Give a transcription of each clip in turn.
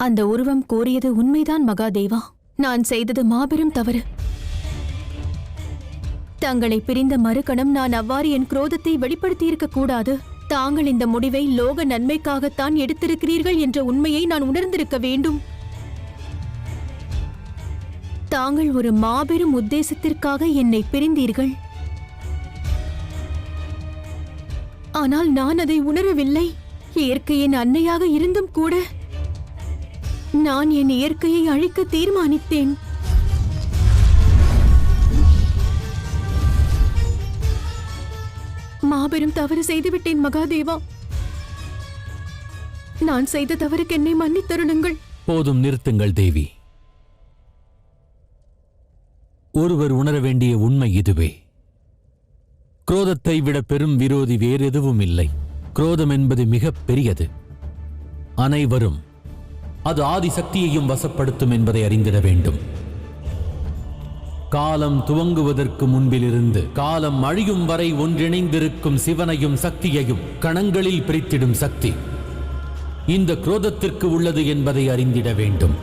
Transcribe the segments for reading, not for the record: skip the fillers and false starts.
அந்த உருவம் கூறியது உண்மைதான் மகாதேவா. நான் செய்தது மாபெரும் தவறு. தங்களை பிரிந்த மறுகணம் நான் அவ்வாறு என் குரோதத்தை வெளிப்படுத்தியிருக்க கூடாது. தாங்கள் இந்த முடிவை லோக நன்மைக்காகத்தான் எடுத்திருக்கிறீர்கள் என்ற உண்மையை நான் உணர்ந்திருக்க வேண்டும். தாங்கள் ஒரு மாபெரும் உத்தேசத்திற்காக என்னை பிரிந்தீர்கள். ஆனால் நான் அதை உணரவில்லை. இயற்கையின் அன்னையாக இருந்தும் கூட நான் என் இயற்கையை அழிக்க தீர்மானித்தேன். மாபெரும் தவறு செய்துவிட்டேன் மகாதேவா. நான் செய்த தவறுக்கு என்னை மன்னித்தருளுங்கள். போதும், நிறுத்துங்கள் தேவி. ஒருவர் உணர வேண்டிய உண்மை இதுவே. குரோதத்தை விட பெரும் விரோதி வேறெதுவும் இல்லை. குரோதம் என்பது மிக பெரியது. அனைவரும் அது ஆதிசக்தியையும் வசப்படுத்தும் என்பதை அறிந்திட வேண்டும். காலம் துவங்குவதற்கு முன்பிலிருந்து காலம் அழியும் வரை ஒன்றிணைந்திருக்கும் சிவனையும் சக்தியையும் கணங்களில் பிரித்திடும் சக்தி இந்த குரோதத்திற்கு உள்ளது என்பதை அறிந்திட வேண்டும்.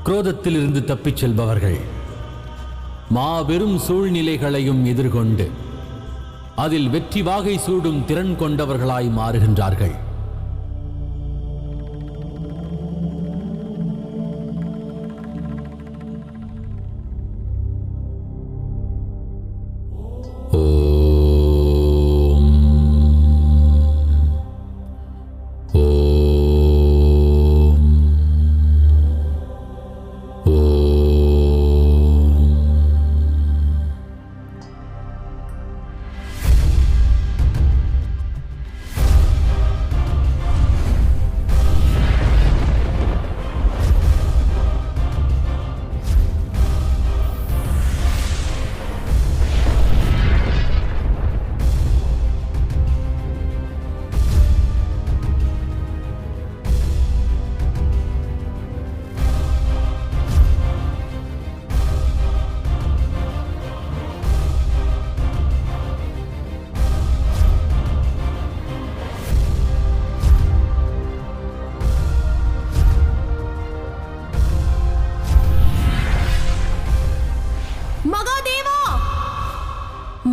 குரோதத்திலிருந்து தப்பிச் செல்பவர்கள் மாபெரும் சூழ்நிலைகளையும் எதிர்கொண்டு அதில் வெற்றி வாகை சூடும் திறன் கொண்டவர்களாய் மாறுகின்றார்கள்.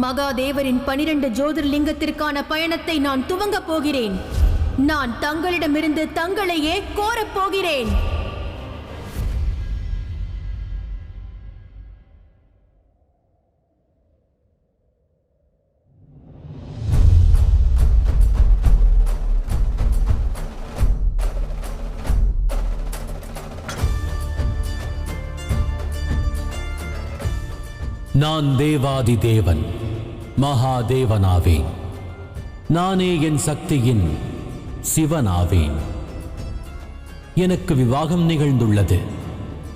மகாதேவரின் 12 ஜோதிர்லிங்கத்திற்கான பயணத்தை நான் துவங்கப் போகிறேன். நான் தங்களிடமிருந்து தங்களையே கோரப் போகிறேன். நான் தேவாதி தேவன் மகாதேவனாவேன். நானே என் சக்தியின் சிவனாவேன். எனக்கு விவாகம் நிகழ்ந்துள்ளது.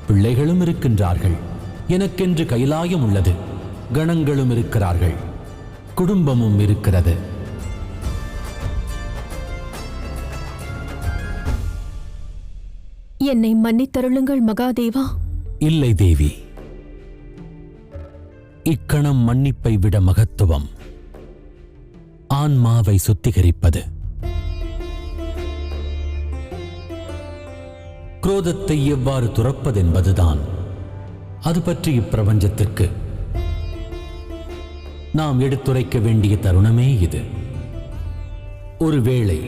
பிள்ளைகளும் இருக்கின்றார்கள். எனக்கென்று கைலாயம் உள்ளது. கணங்களும் இருக்கிறார்கள். குடும்பமும் இருக்கிறது. என்னை மன்னித்தருளுங்கள் மகாதேவா. இல்லை தேவி, இக்கணம் மன்னிப்பை விட மகத்துவம் ஆன்மாவை சுத்திகரிப்பது. குரோதத்தை எவ்வாறு துறப்பதென்பதுதான் அது பற்றி இப்பிரபஞ்சத்திற்கு நாம் எடுத்துரைக்க வேண்டிய தருணமே இது. ஒருவேளை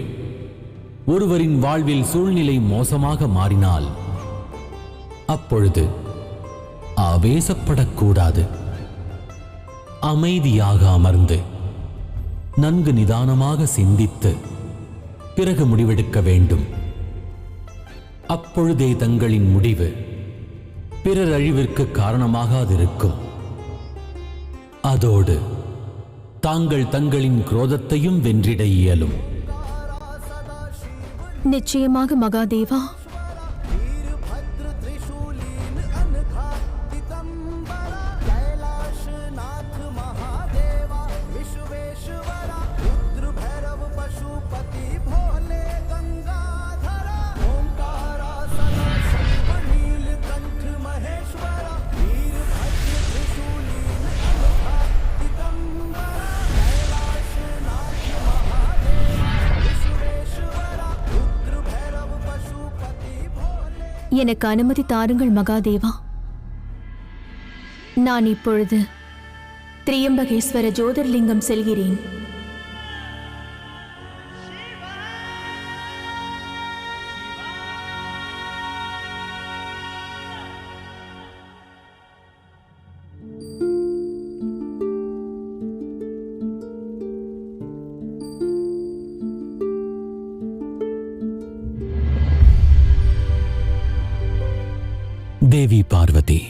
ஒருவரின் வாழ்வில் சூழ்நிலை மோசமாக மாறினால் அப்பொழுது ஆவேசப்படக்கூடாது. அமைதியாக அமர்ந்து நன்கு நிதானமாக சிந்தித்து பிறகு முடிவெடுக்க வேண்டும். அப்பொழுதே தங்களின் முடிவு பிறர் அழிவிற்கு காரணமாகாதிருக்கும். அதோடு தாங்கள் தங்களின் குரோதத்தையும் வென்றிட இயலும். நிச்சயமாக மகாதேவா. எனக்கு அனுமதி தாருங்கள் மகாதேவா. நான் இப்பொழுது திரியம்பகேஸ்வர ஜோதிர்லிங்கம் செல்கிறேன். தேவி பார்வதி,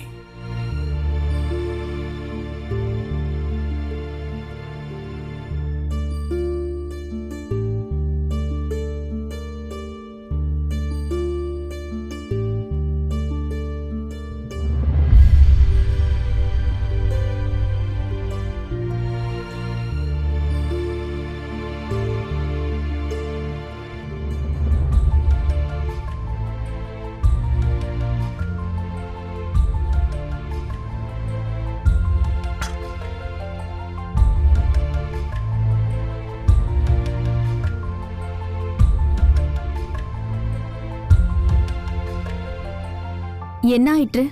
என்ன ஆயிற்று?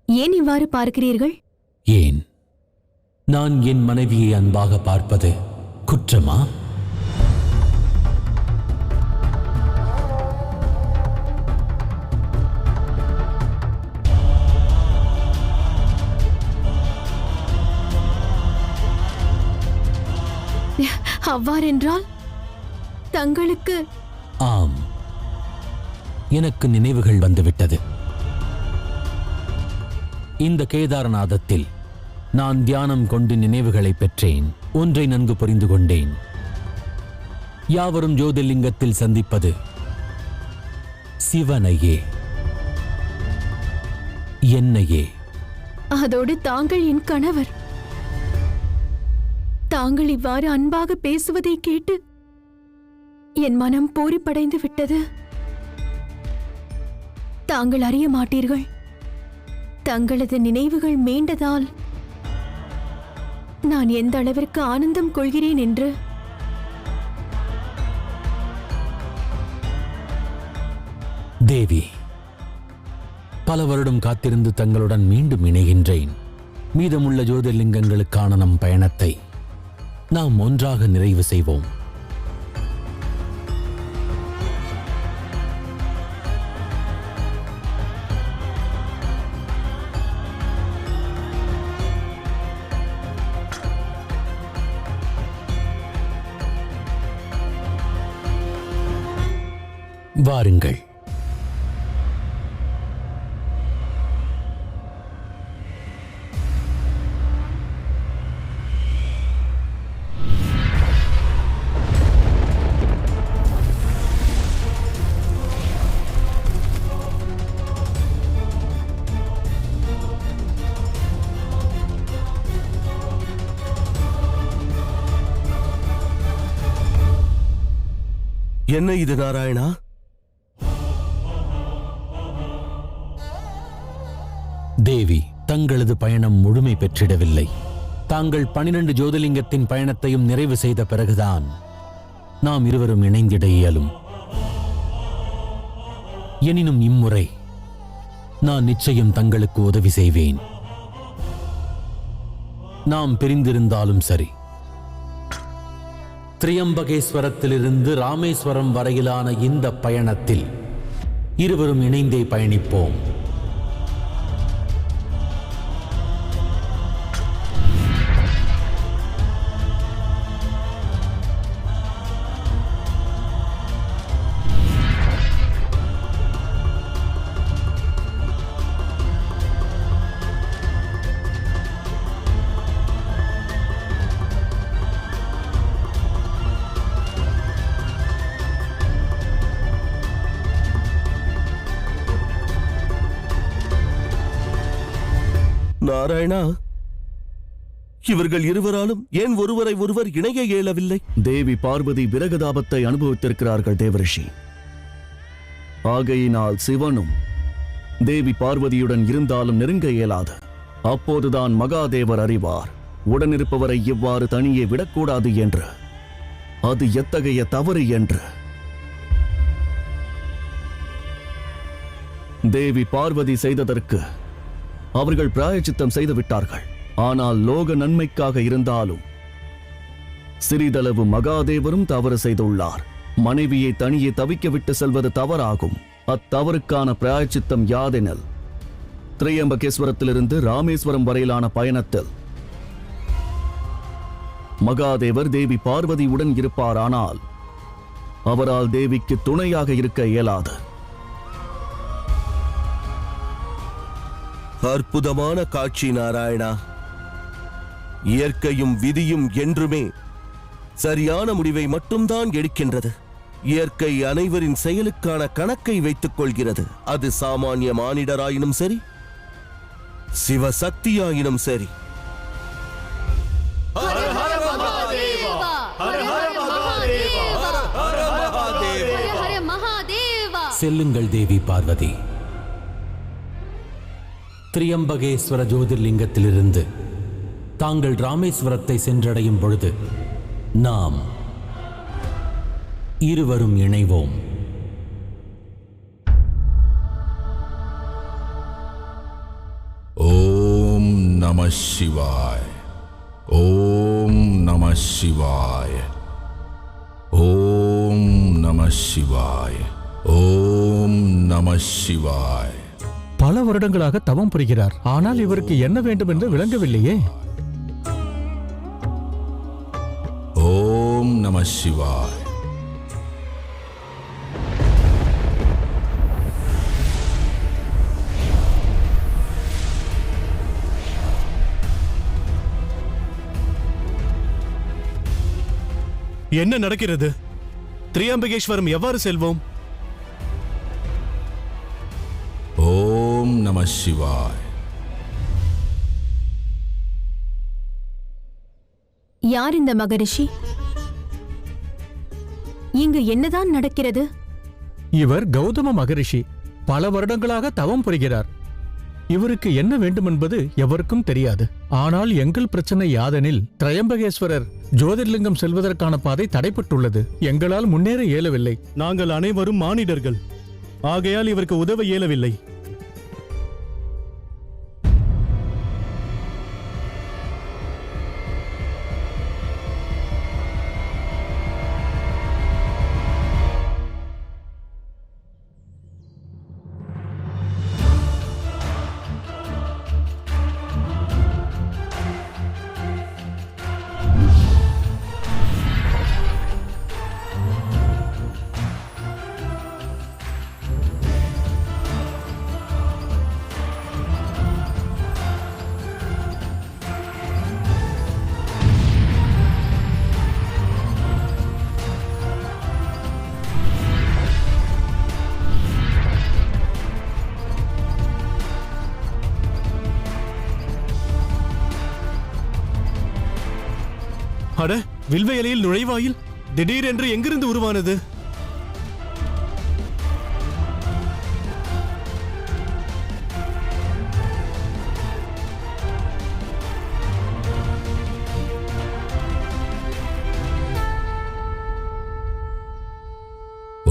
ஏன் இவ்வாறு பார்க்கிறீர்கள்? ஏன் நான் என் மனைவியை அன்பாக பார்ப்பது குற்றமா? அவ்வாறென்றால் தங்களுக்கு? ஆம், எனக்கு நினைவுகள் வந்துவிட்டது. இந்த கேதாரநாதத்தில் நான் தியானம் கொண்டு நினைவுகளை பெற்றேன். ஒன்றை நன்கு புரிந்து கொண்டேன். யாவரும் ஜோதிர்லிங்கத்தில் சந்திப்பது சிவனையே, என்னையே. அதோடு தாங்கள் என் கணவர். தாங்கள் இவ்வாறு அன்பாக பேசுவதை கேட்டு என் மனம் பூரிப்படைந்து விட்டது. தாங்கள் அறிய மாட்டீர்கள், தங்களது நினைவுகள் மீண்டதால் நான் எந்த அளவிற்கு ஆனந்தம் கொள்கிறேன் என்று. தேவி, பல வருடம் காத்திருந்து தங்களுடன் மீண்டும் இணைகின்றேன். மீதமுள்ள ஜோதிர்லிங்கங்களுக்கான நம் பயணத்தை நாம் ஒன்றாக நிறைவு செய்வோம். வாருங்கள். என்ன இது நாராயணா? தேவி, தங்களது பயணம் முழுமை பெற்றிடவில்லை. தாங்கள் 12 ஜோதிர்லிங்கத்தின் பயணத்தையும் நிறைவு செய்த பிறகுதான் நாம் இருவரும் இணைந்திட இயலும். எனினும் இம்முறை நான் நிச்சயம் தங்களுக்கு உதவி செய்வேன். நாம் பிரிந்திருந்தாலும் சரி, திரியம்பகேஸ்வரத்திலிருந்து ராமேஸ்வரம் வரையிலான இந்த பயணத்தில் இருவரும் இணைந்தே பயணிப்போம். நாராயணா, இவர்கள் இருவராலும் ஏன் ஒருவரை ஒருவர் இணைய இயலவில்லை? தேவி பார்வதி விரகதாபத்தை அனுபவித்திருக்கிறார்கள் தேவரிஷி. ஆகையினால் சிவனும் தேவி பார்வதியுடன் இருந்தாலும் நெருங்க இயலாது. அப்போதுதான் மகாதேவர் அறிவார், உடனிருப்பவரை இவ்வாறு தனியே விடக்கூடாது என்று. அது எத்தகைய தவறு என்று. தேவி பார்வதி செய்ததற்கு அவர்கள் பிராயச்சித்தம் செய்து விட்டார்கள். ஆனால் லோக நன்மைக்காக இருந்தாலும் சிறிதளவு மகாதேவரும் தவறு செய்துள்ளார். மனைவியை தனியே தவிக்க விட்டு செல்வது தவறாகும். அத்தவறுக்கான பிராயச்சித்தம் யாதெனில், திரையம்பகேஸ்வரத்திலிருந்து ராமேஸ்வரம் வரையிலான பயணத்தில் மகாதேவர் தேவி பார்வதியுடன் இருப்பாரானால் அவரால் தேவிக்கு துணையாக இருக்க இயலாது. அற்புதமான காட்சி நாராயணா. இயற்கையும் விதியும் என்றுமே சரியான முடிவை மட்டும்தான் எடுக்கின்றது. இயற்கை அனைவரின் செயலுக்கான கணக்கை வைத்துக் கொள்கிறது. அது சாமானிய மானிடராயினும் சரி, சிவசக்தியாயினும் சரி. செல்லுங்கள் தேவி பார்வதி. திரியம்பகேஸ்வர ஜோதிர்லிங்கத்திலிருந்து தாங்கள் ராமேஸ்வரத்தை சென்றடையும் பொழுது நாம் இருவரும் இணைவோம். ஓம் நம சிவாய். ஓம் நம சிவாய். ஓம் நம சிவாய். ஓம் நம சிவாய். பல வருடங்களாக தவம் புரிகிறார். ஆனால் இவருக்கு என்ன வேண்டும் என்று விளங்கவில்லையே. ஓம் நம சிவாய். என்ன நடக்கிறது? திரியம்பகேஸ்வரம் எவ்வாறு செல்வோம்? ஓம் நம சிவாய். யார் இந்த மகரிஷி? இங்கு என்னதான் நடக்கிறது? இவர் கௌதம மகரிஷி. பல வருடங்களாக தவம் புரிகிறார். இவருக்கு என்ன வேண்டுமென்பது எவருக்கும் தெரியாது. ஆனால் எங்கள் பிரச்சனை யாதெனில், திரையம்பகேஸ்வரர் ஜோதிர்லிங்கம் செல்வதற்கான பாதை தடைப்பட்டுள்ளது. எங்களால் முன்னேற இயலவில்லை. நாங்கள் அனைவரும் மானிடர்கள். ஆகையால் இவருக்கு உதவ இயலவில்லை. அட, வில்வ இலையில் நுழைவாயில் திடீரென்று எங்கிருந்து உருவானது?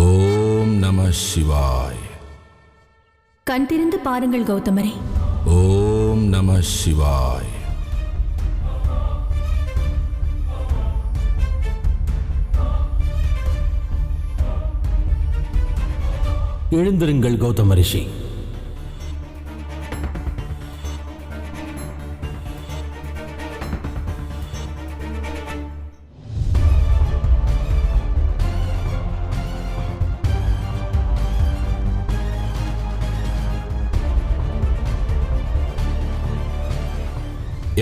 ஓம் நம சிவாய். கண் திறந்து பாருங்கள் கௌதமரே. ஓம் நம சிவாய். எழுந்திருங்கள் கௌதம ரிஷி.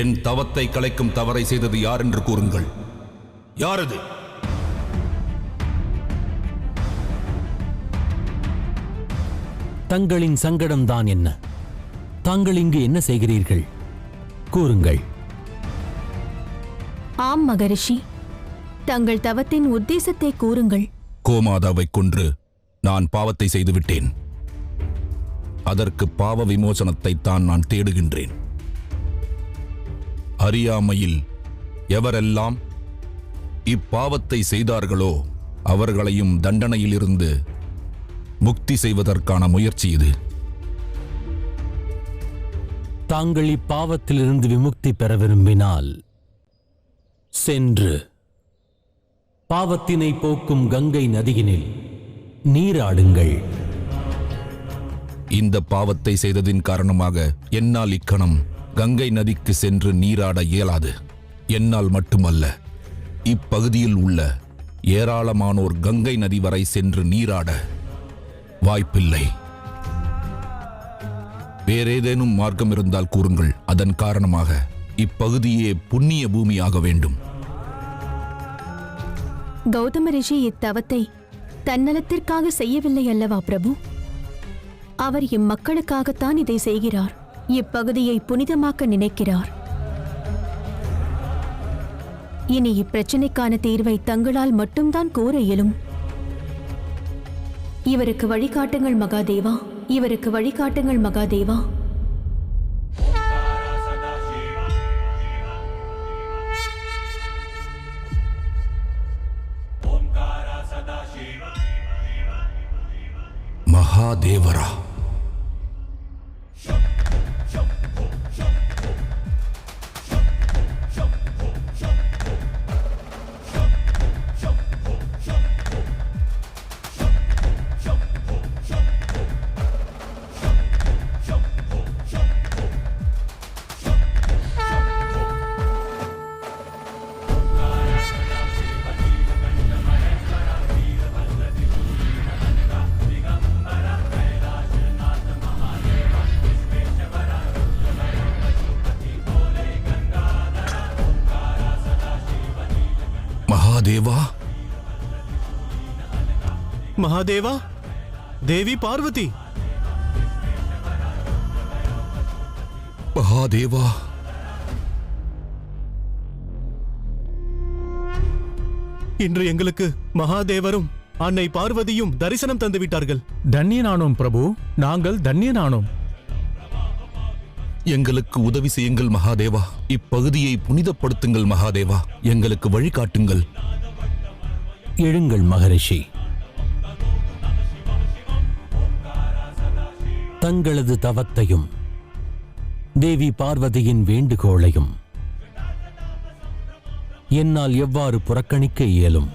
என் தவத்தை கலைக்கும் தவறை செய்தது யார் என்று கூறுங்கள். யாரது? தங்களின் சங்கடம்தான் என்ன? தாங்கள் இங்கு என்ன செய்கிறீர்கள்? கூறுங்கள். ஆம் மகரிஷி, தங்கள் தவத்தின் உத்தேசத்தை கூறுங்கள். கோமாதாவை கொன்று நான் பாவத்தை செய்துவிட்டேன். அதற்கு பாவ விமோசனத்தை தான் நான் தேடுகின்றேன். அறியாமையில் எவரெல்லாம் இப்பாவத்தை செய்தார்களோ அவர்களையும் தண்டனையிலிருந்து முக்தி செய்வதற்கான முயற்சி இது. தாங்கள் இப்பாவத்திலிருந்து விமுக்தி பெற விரும்பினால் சென்று பாவத்தினை போக்கும் கங்கை நதியினில் நீராடுங்கள். இந்த பாவத்தை செய்ததின் காரணமாக என்னால் இக்கணம் கங்கை நதிக்கு சென்று நீராட இயலாது. என்னால் மட்டுமல்ல, இப்பகுதியில் உள்ள ஏராளமானோர் கங்கை நதி வரை சென்று நீராட வாய்ப்பில்லை. வேறேதேனும் மார்க்கம் இருந்தால் கூறுங்கள். அதன் காரணமாக இப்பகுதியே புண்ணிய பூமியாக வேண்டும். கௌதம ரிஷி இத்தவத்தை தன்னலத்திற்காக செய்யவில்லை அல்லவா பிரபு? அவர் இம்மக்களுக்காகத்தான் இதை செய்கிறார். இப்பகுதியை புனிதமாக்க நினைக்கிறார். இனி இப்பிரச்சனைக்கான தீர்வை தங்களால் மட்டும்தான் கூற இயலும். இவருக்கு வழிகாட்டுங்கள் மகாதேவா, இவருக்கு வழிகாட்டுங்கள் மகாதேவா. மகாதேவரா, மகாதேவா, மகாதேவா, தேவி பார்வதி, மகாதேவா, இன்று எங்களுக்கு மகாதேவரும் அன்னை பார்வதியும் தரிசனம் தந்துவிட்டார்கள். தன்யனானோம் பிரபு, நாங்கள் தன்யனானோம். எங்களுக்கு உதவி செய்யுங்கள் மகாதேவா. இப்பகுதியை புனிதப்படுத்துங்கள் மகாதேவா. எங்களுக்கு வழிகாட்டுங்கள். எழுங்கள் மகரிஷி. தங்களது தவத்தையும் தேவி பார்வதியின் வேண்டுகோளையும் என்னால் எவ்வாறு புறக்கணிக்க இயலும்?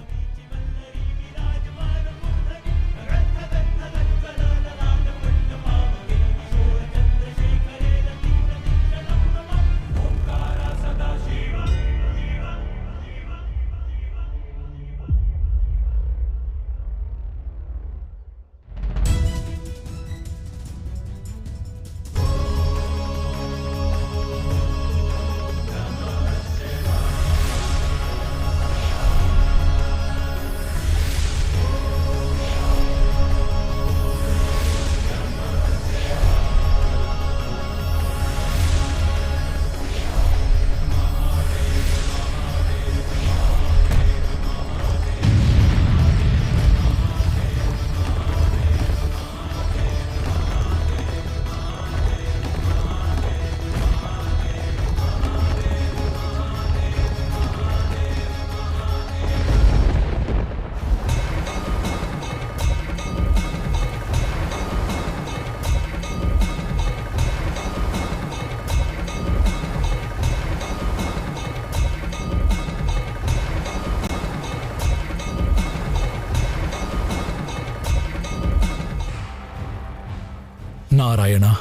நாராயணா,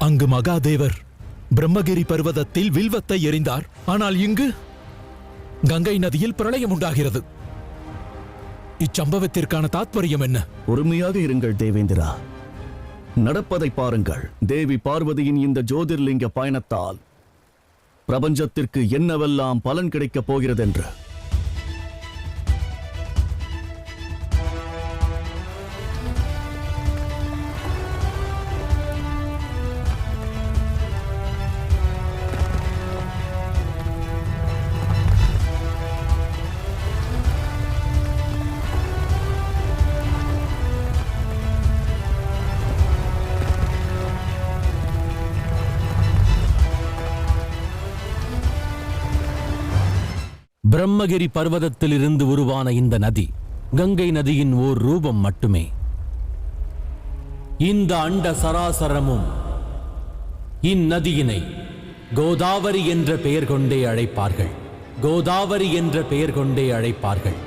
அங்கு மகாதேவர் பிரம்மகிரி பர்வதத்தில் வில்வத்தை எறிந்தார். ஆனால் இங்கு கங்கை நதியில் பிரளயம் உண்டாகிறது. இச்சம்பவத்திற்கான தாத்பரியம் என்ன? பொறுமையாக இருங்கள் தேவேந்திரா. நடப்பதை பாருங்கள். தேவி பார்வதியின் இந்த ஜோதிர்லிங்க பயணத்தால் பிரபஞ்சத்திற்கு என்னவெல்லாம் பலன் கிடைக்கப் போகிறதென்று. பிரம்மகிரி பர்வதத்திலிருந்து உருவான இந்த நதி கங்கை நதியின் ஓர் ரூபம் மட்டுமே. இந்த அண்ட சராசரமும் இந்நதியினை கோதாவரி என்ற பெயர் கொண்டே அழைப்பார்கள். கோதாவரி என்ற பெயர் கொண்டே அழைப்பார்கள்.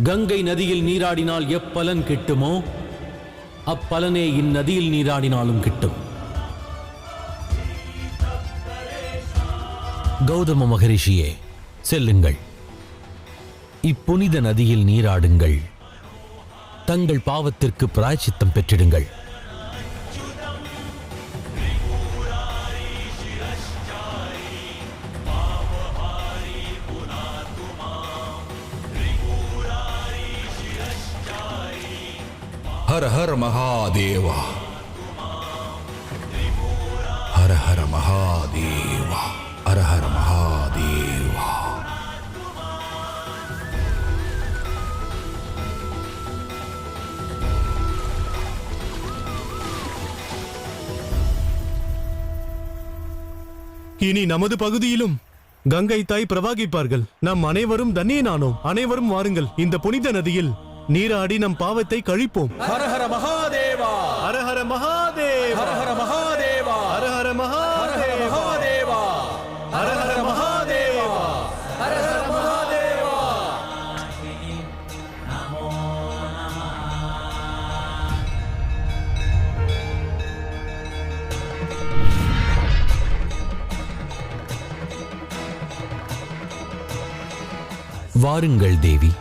கங்கை நதியில் நீராடினால் எப்பலன் கிட்டுமோ அப்பலனே இந்நதியில் நீராடினாலும் கிட்டும். கௌதம மகரிஷியே, செல்லுங்கள். இப்புனித நதியில் நீராடுங்கள். தங்கள் பாவத்திற்கு பிராயச்சித்தம் பெற்றிடுங்கள். ஹர ஹர மகாதேவா, ஹர ஹர மகாதேவா, ஹர ஹர மகாதேவா. இனி நமது பகுதியிலும் கங்கை தாய் பிரவாகிப்பார்கள். நம் அனைவரும் தன்னியனானோம். அனைவரும் வாருங்கள், இந்த புனித நதியில் நீராடி நம் பாவத்தை கழிப்போம். ஹர ஹர மகாதேவா, ஹர ஹர மகாதேவா, ஹர ஹர மகாதேவா, ஹர ஹர மகாதேவா, ஹர ஹர மகாதேவா, ஹர ஹர மகாதேவா. வாருங்கள் தேவி.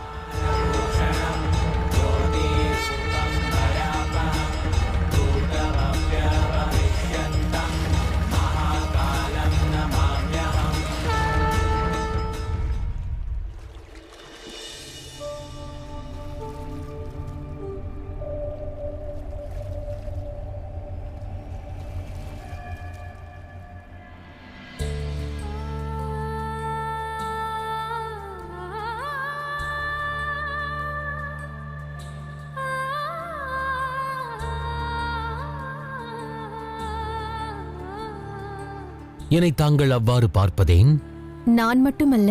என்னை தாங்கள் அவ்வாறு பார்ப்பதேன்? நான் மட்டுமல்ல,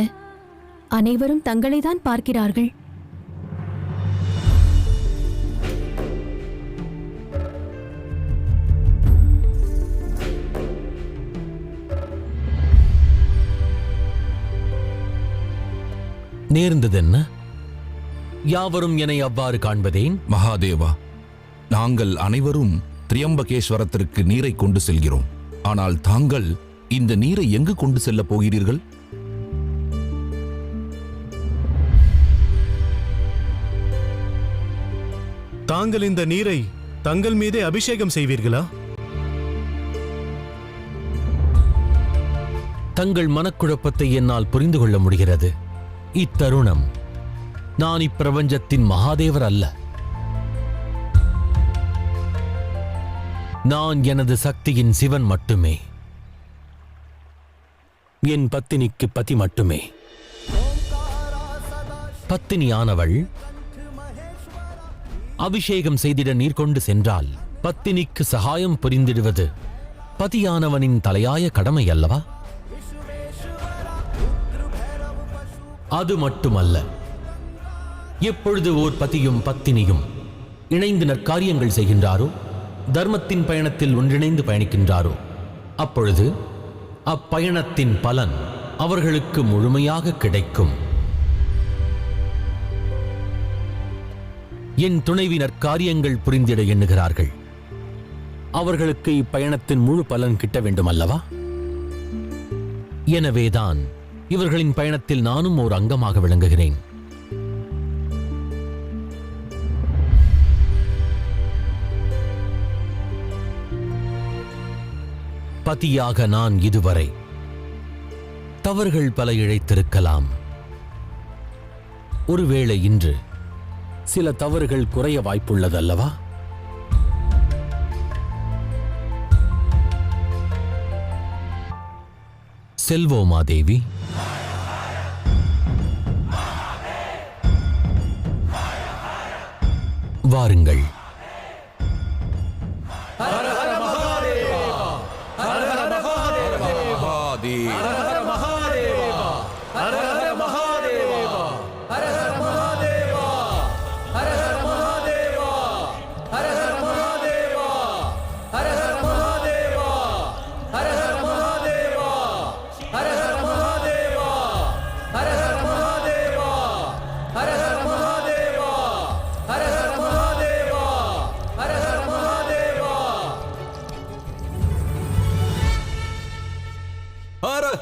அனைவரும் தங்களைதான் பார்க்கிறார்கள். நேர்ந்ததென்ன? யாவரும் என்னை அவ்வாறு காண்பதேன்? மகாதேவா, நாங்கள் அனைவரும் திரியம்பகேஸ்வரத்திற்கு நீரை கொண்டு செல்கிறோம். ஆனால் தாங்கள் இந்த நீரை எங்கு கொண்டு செல்லப் போகிறீர்கள்? தாங்கள் இந்த நீரை தங்கள் மீதே அபிஷேகம் செய்வீர்களா? தங்கள் மனக்குழப்பத்தை என்னால் புரிந்து கொள்ள முடிகிறது. இத்தருணம் நான் இப்பிரபஞ்சத்தின் மகாதேவர் அல்ல. நான் எனது சக்தியின் சிவன் மட்டுமே. என் பத்தினிக்கு பதி மட்டுமே. பத்தினியானவள் அபிஷேகம் செய்திட நீர் கொண்டு சென்றால் பத்தினிக்கு சகாயம் புரிந்திடுவது பதியானவனின் தலையாய கடமை அல்லவா? அது மட்டுமல்ல, எப்பொழுது ஓர் பதியும் பத்தினியும் இணைந்து நற்காரியங்கள் செய்கின்றாரோ, தர்மத்தின் பயணத்தில் ஒன்றிணைந்து பயணிக்கின்றாரோ, அப்பொழுது அப்பயணத்தின் பலன் அவர்களுக்கு முழுமையாக கிடைக்கும். என் துணைவி நற்காரியங்கள் புரிந்திட எண்ணுகிறார்கள். அவர்களுக்கு இப்பயணத்தின் முழு பலன் கிட்ட வேண்டும் அல்லவா? எனவேதான் இவர்களின் பயணத்தில் நானும் ஒரு அங்கமாக விளங்குகிறேன். பதியாக நான் இதுவரை தவறுகள் பல இழைத்திருக்கலாம். ஒருவேளை இன்று சில தவறுகள் குறைய வாய்ப்புள்ளதல்லவா? செல்வோமா தேவி? வாருங்கள்.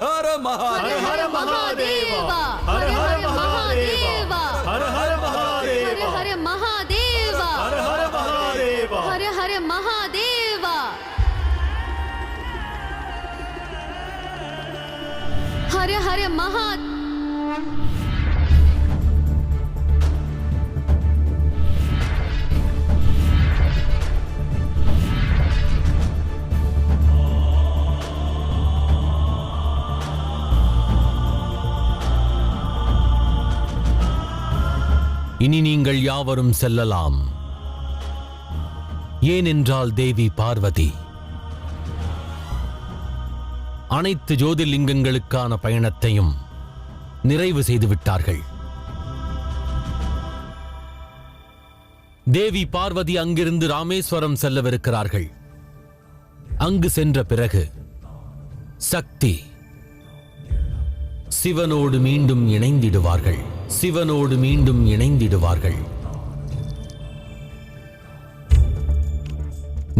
ஹர மகாதேவா ஹர ஹர மகாதேவா ஹர ஹர மகாதேவா ஹர ஹர மகாதேவா ஹர ஹர மகாதேவா ஹர ஹர மகாதேவா ஹர ஹர மகா இனி நீங்கள் யாவரும் செல்லலாம். ஏனென்றால் தேவி பார்வதி அனைத்து ஜோதிர்லிங்கங்களுக்கான பயணத்தையும் நிறைவு செய்து விட்டார்கள். தேவி பார்வதி அங்கிருந்து ராமேஸ்வரம் செல்லவிருக்கிறார்கள். அங்கு சென்ற பிறகு சக்தி சிவனோடு மீண்டும் இணைந்திடுவார்கள். சிவனோடு மீண்டும் இணைந்திடுவார்கள்.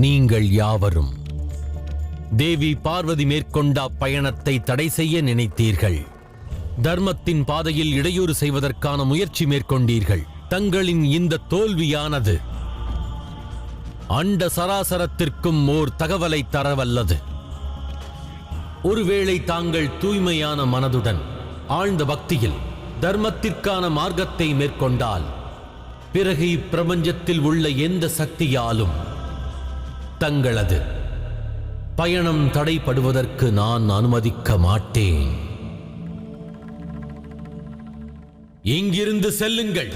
நீங்கள் யாவரும் தேவி பார்வதி மேற்கொண்ட பயணத்தை தடை செய்ய நினைத்தீர்கள். தர்மத்தின் பாதையில் இடையூறு செய்வதற்கான முயற்சி மேற்கொண்டீர்கள். தங்களின் இந்த தோல்வியானது அண்ட சராசரத்திற்கும் ஓர் தகவலை தரவல்லது. ஒருவேளை தாங்கள் தூய்மையான மனதுடன் ஆழ்ந்த பக்தியில் தர்மத்திற்கான மார்க்கத்தை மேற்கொண்டால் பிறகு இப்பிரபஞ்சத்தில் உள்ள எந்த சக்தியாலும் தங்களது பயணம் தடைப்படுவதற்கு நான் அனுமதிக்க மாட்டேன். இங்கிருந்து செல்லுங்கள்.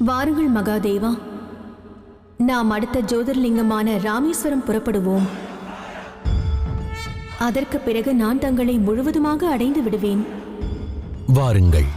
வாருங்கள் மகாதேவா, நாம் அடுத்த ஜோதிர்லிங்கமான ராமேஸ்வரம் புறப்படுவோம். அதற்கு பிறகு நான் தங்களை முழுவதுமாக அடைந்து விடுவேன். வாருங்கள்.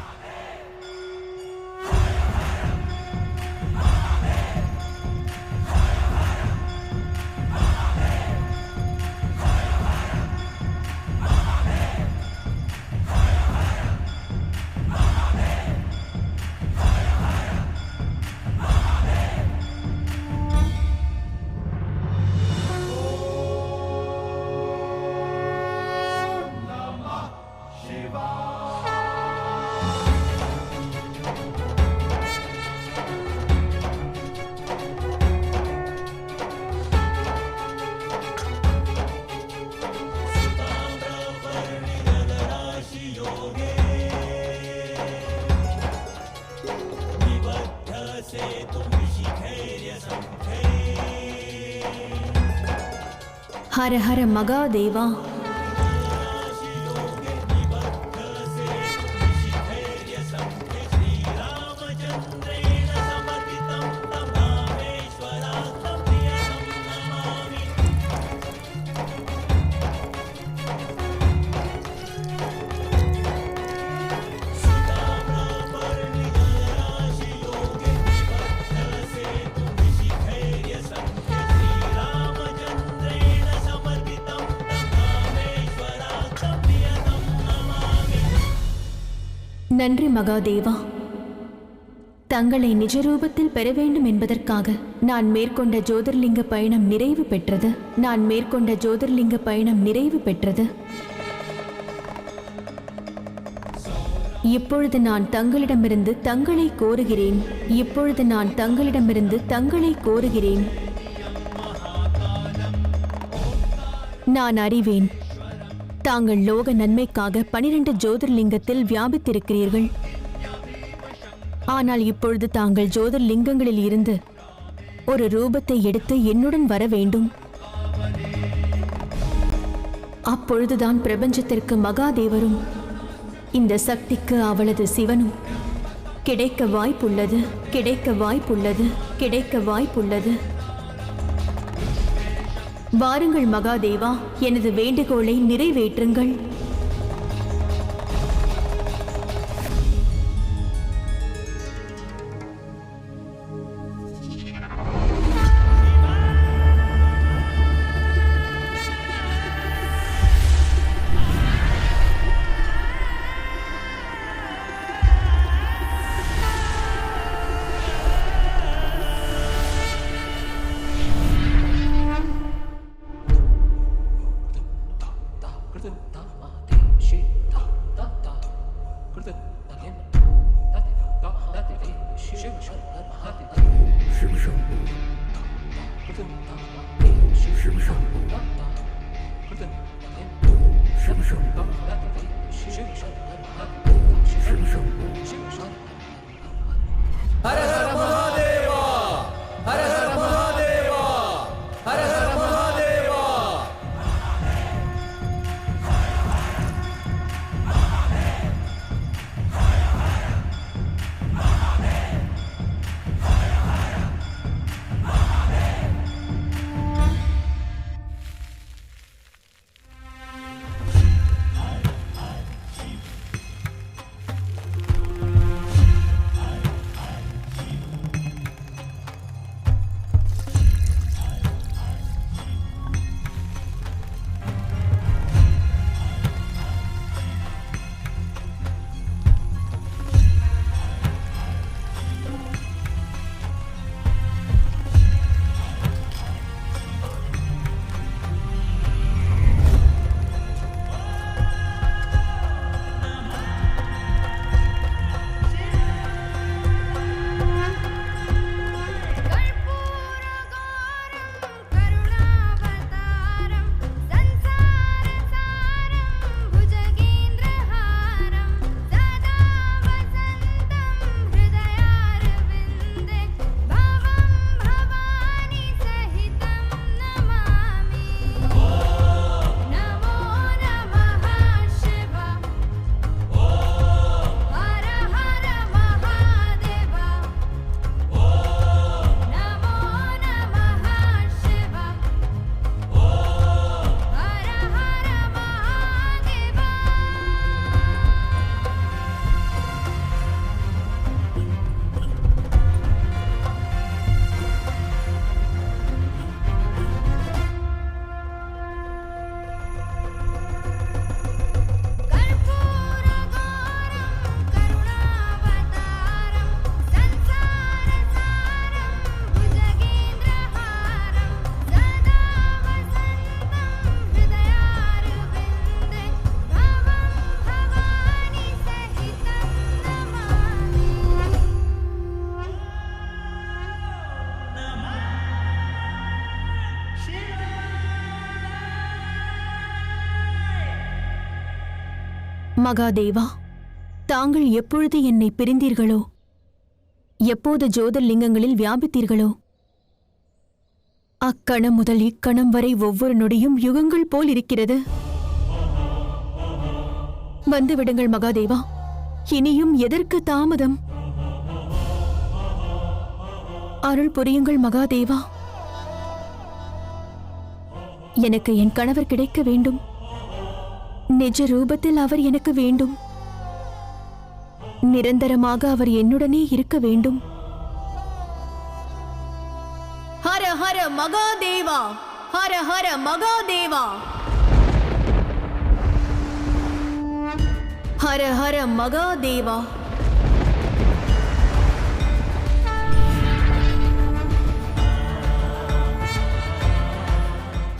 ஹர ஹர மகாதேவா. நன்றி மகாதேவா. தங்களை நிஜ ரூபத்தில் பெற வேண்டும் என்பதற்காக நான் மேற்கொண்ட ஜோதிர்லிங்க பயணம் நிறைவு பெற்றது. இப்பொழுது நான் தங்களிடமிருந்து தங்களை கோருகிறேன். நான் அறிவேன், தாங்கள் லோக நன்மைக்காக 12 ஜோதிர்லிங்கத்தில் வியாபித்திருக்கிறீர்கள். ஆனால் இப்பொழுது தாங்கள் ஜோதிர்லிங்கங்களில் இருந்து ஒரு ரூபத்தை எடுத்து என்னுடன் வர வேண்டும். அப்பொழுதுதான் பிரபஞ்சத்திற்கு மகாதேவரும் இந்த சக்திக்கு அவளது சிவனும் கிடைக்க வாய்ப்புள்ளது. வாருங்கள் மகாதேவா, எனது வேண்டுகோளை நிறைவேற்றுங்கள். மகாதேவா, தாங்கள் எப்பொழுது என்னை பிரிந்தீர்களோ, எப்போது ஜோதிர்லிங்கங்களில் வியாபித்தீர்களோ, அக்கணம் முதல் இக்கணம் வரை ஒவ்வொரு நொடியும் யுகங்கள் போல் இருக்கிறது. வந்துவிடுங்கள் மகாதேவா, இனியும் எதற்கு தாமதம்? அருள் புரியுங்கள் மகாதேவா. எனக்கு என் கணவர் கிடைக்க வேண்டும். நிஜ ரூபத்தில் அவர் எனக்கு வேண்டும். நிரந்தரமாக அவர் என்னுடனே இருக்க வேண்டும். ஹர ஹர மகாதேவா, ஹர ஹர மகாதேவா, ஹர ஹர மகாதேவா.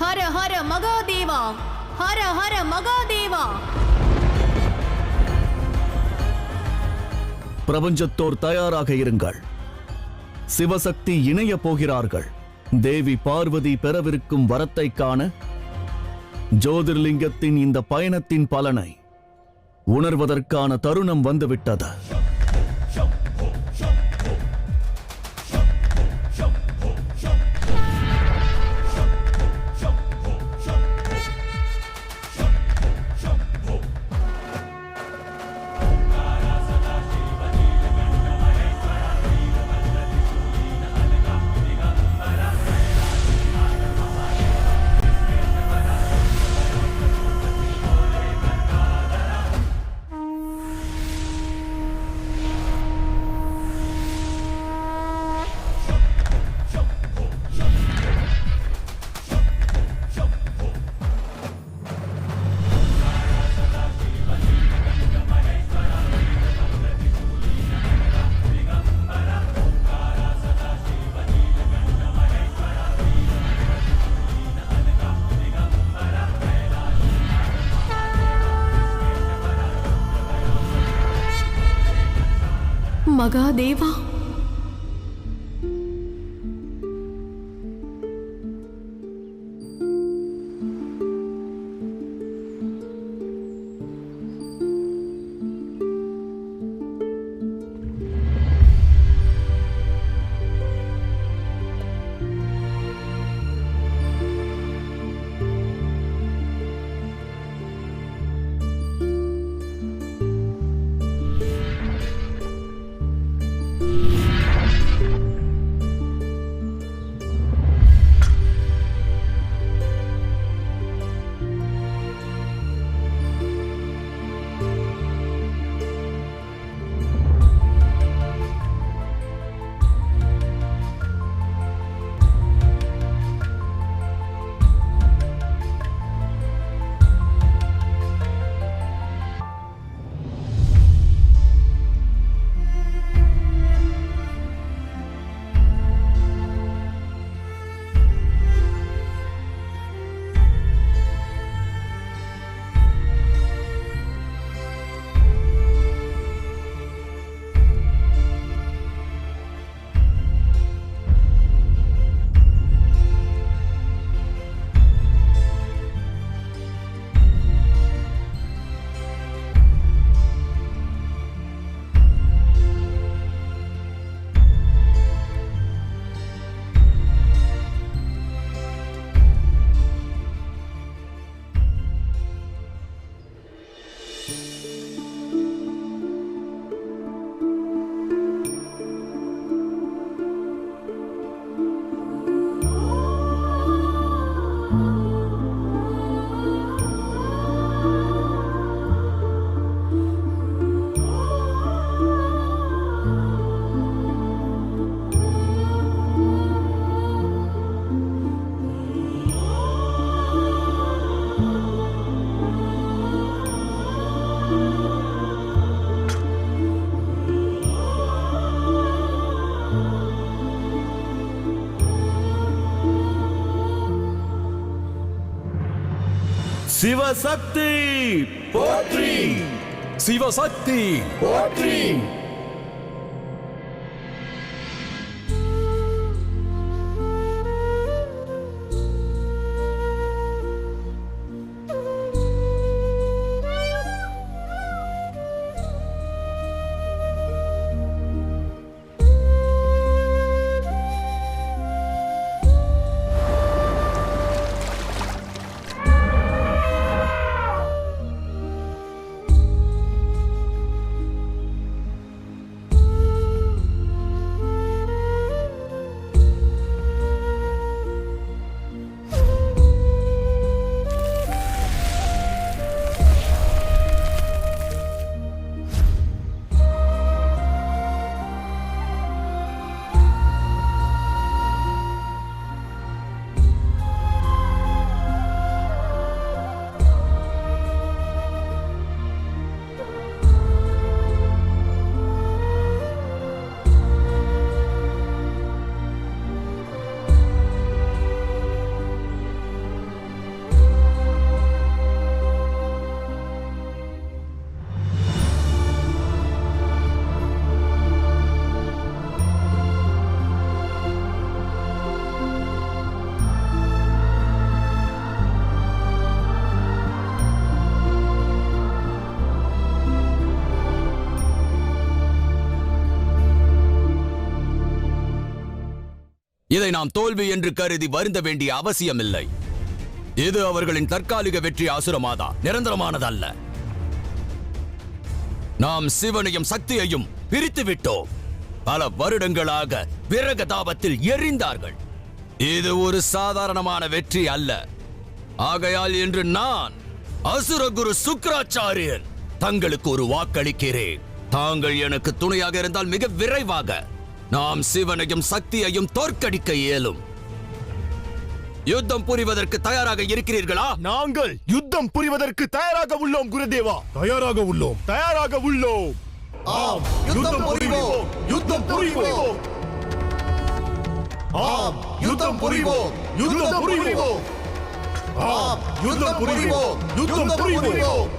ஹர ஹர மகாதேவா, ஹர ஹர மகாதேவா. பிரபஞ்சத்தோர் தயாராக இருங்கள். சிவசக்தி இணைய போகிறார்கள். தேவி பார்வதி பெறவிருக்கும் வரத்தை காண ஜோதிர்லிங்கத்தின் இந்த பயணத்தின் பலனை உணர்வதற்கான தருணம் வந்துவிட்டது. மகாதேவா, சிவசக்தி போற்றி, சிவசக்தி போற்றி. இதை நாம் தோல்வி என்று கருதி வருந்த வேண்டிய அவசியமில்லை. இது அவர்களின் தற்காலிக வெற்றி அசுரமாதா, நிரந்தரமானதல்ல. நாம் சிவனையும் சக்தியையும் பிரித்து விட்டோம். பல வருடங்களாக விரக தாபத்தில் எரிந்தார்கள். இது ஒரு சாதாரணமான வெற்றி அல்ல. ஆகையால் இன்று நான் அசுரகுரு சுக்ராச்சாரியன் தங்களுக்கு ஒரு வாக்களிக்கிறேன். தாங்கள் எனக்கு துணையாக இருந்தால் மிக விரைவாக நாம் சிவனையும் சக்தியையும் தோற்கடிக்க இயலும். யுத்தம் புரிவதற்கு தயாராக இருக்கிறீர்களா? நாங்கள் யுத்தம் புரிவதற்கு தயாராக உள்ளோம் குருதேவா. தயாராக உள்ளோம், தயாராக உள்ளோம். ஆம், யுத்தம் புரிவோம், யுத்தம் புரிவோம். ஆம், யுத்தம் புரிவோம், யுத்தம் புரிவோம். ஆம், யுத்தம் புரிவோம், யுத்தம் புரிவோம்.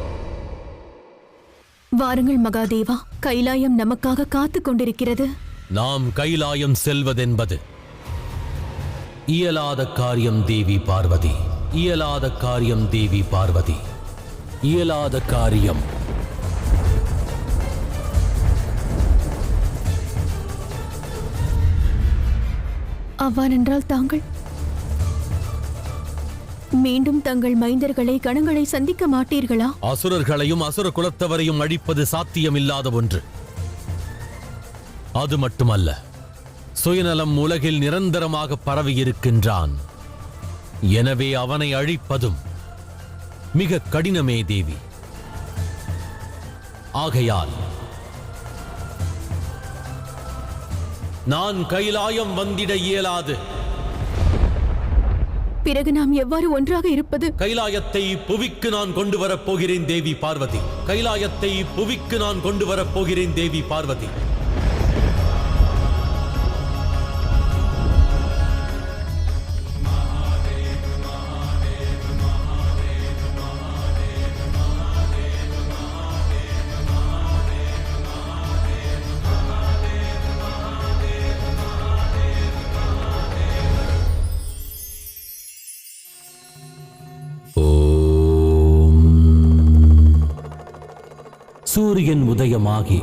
வாருங்கள் மகாதேவா, கைலாயம் நமக்காக காத்துக் கொண்டிருக்கிறது. நாம் கைலாயம் செல்வதென்பது இயலாத காரியம் தேவி பார்வதி, இயலாத காரியம் தேவி பார்வதி, இயலாத காரியம். அவ்வாறென்றால் தாங்கள் மீண்டும் தங்கள் மைந்தர்களை கணங்களை சந்திக்க மாட்டீர்களா? அசுரர்களையும் அசுர குலத்தவரையும் அழிப்பது சாத்தியமில்லாத ஒன்று. அது மட்டுமல்ல, சுயநலம் உலகில் நிரந்தரமாக பரவியிருக்கின்றான். எனவே அவனை அழிப்பதும் மிக கடினமே தேவி. ஆகையால் நான் கைலாயம் வந்திட இயலாது. பிறகு நாம் எவ்வாறு ஒன்றாக இருப்பது? கைலாயத்தை புவிக்கு நான் கொண்டு வரப் போகிறேன் தேவி பார்வதி. கைலாயத்தை புவிக்கு நான் கொண்டு வரப் போகிறேன் தேவி பார்வதி. சூரியன் உதயமாகி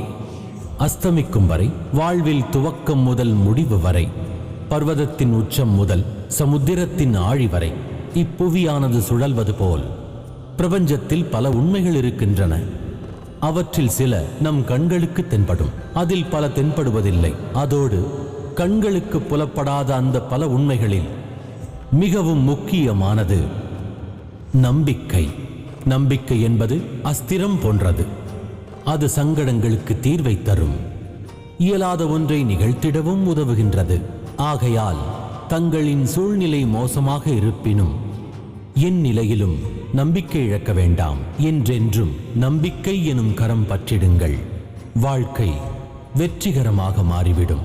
அஸ்தமிக்கும் வரை, வாழ்வில் துவக்கம் முதல் முடிவு வரை, பர்வதத்தின் உச்சம் முதல் சமுத்திரத்தின் ஆழி வரை இப்புவியானது சுழல்வது போல் பிரபஞ்சத்தில் பல உண்மைகள் இருக்கின்றன. அவற்றில் சில நம் கண்களுக்கு தென்படும், அதில் பல தென்படுவதில்லை. அதோடு கண்களுக்கு புலப்படாத அந்த பல உண்மைகளில் மிகவும் முக்கியமானது நம்பிக்கை. நம்பிக்கை என்பது அஸ்திரம் போன்றது. அது சங்கடங்களுக்கு தீர்வை தரும். இயலாத ஒன்றை நிகழ்த்திடவும் உதவுகின்றது. ஆகையால் தங்களின் சூழ்நிலை மோசமாக இருப்பினும் என் நிலையிலும் நம்பிக்கை இழக்க வேண்டாம். என்றென்றும் நம்பிக்கை எனும் கரம் பற்றிடுங்கள். வாழ்க்கை வெற்றிகரமாக மாறிவிடும்.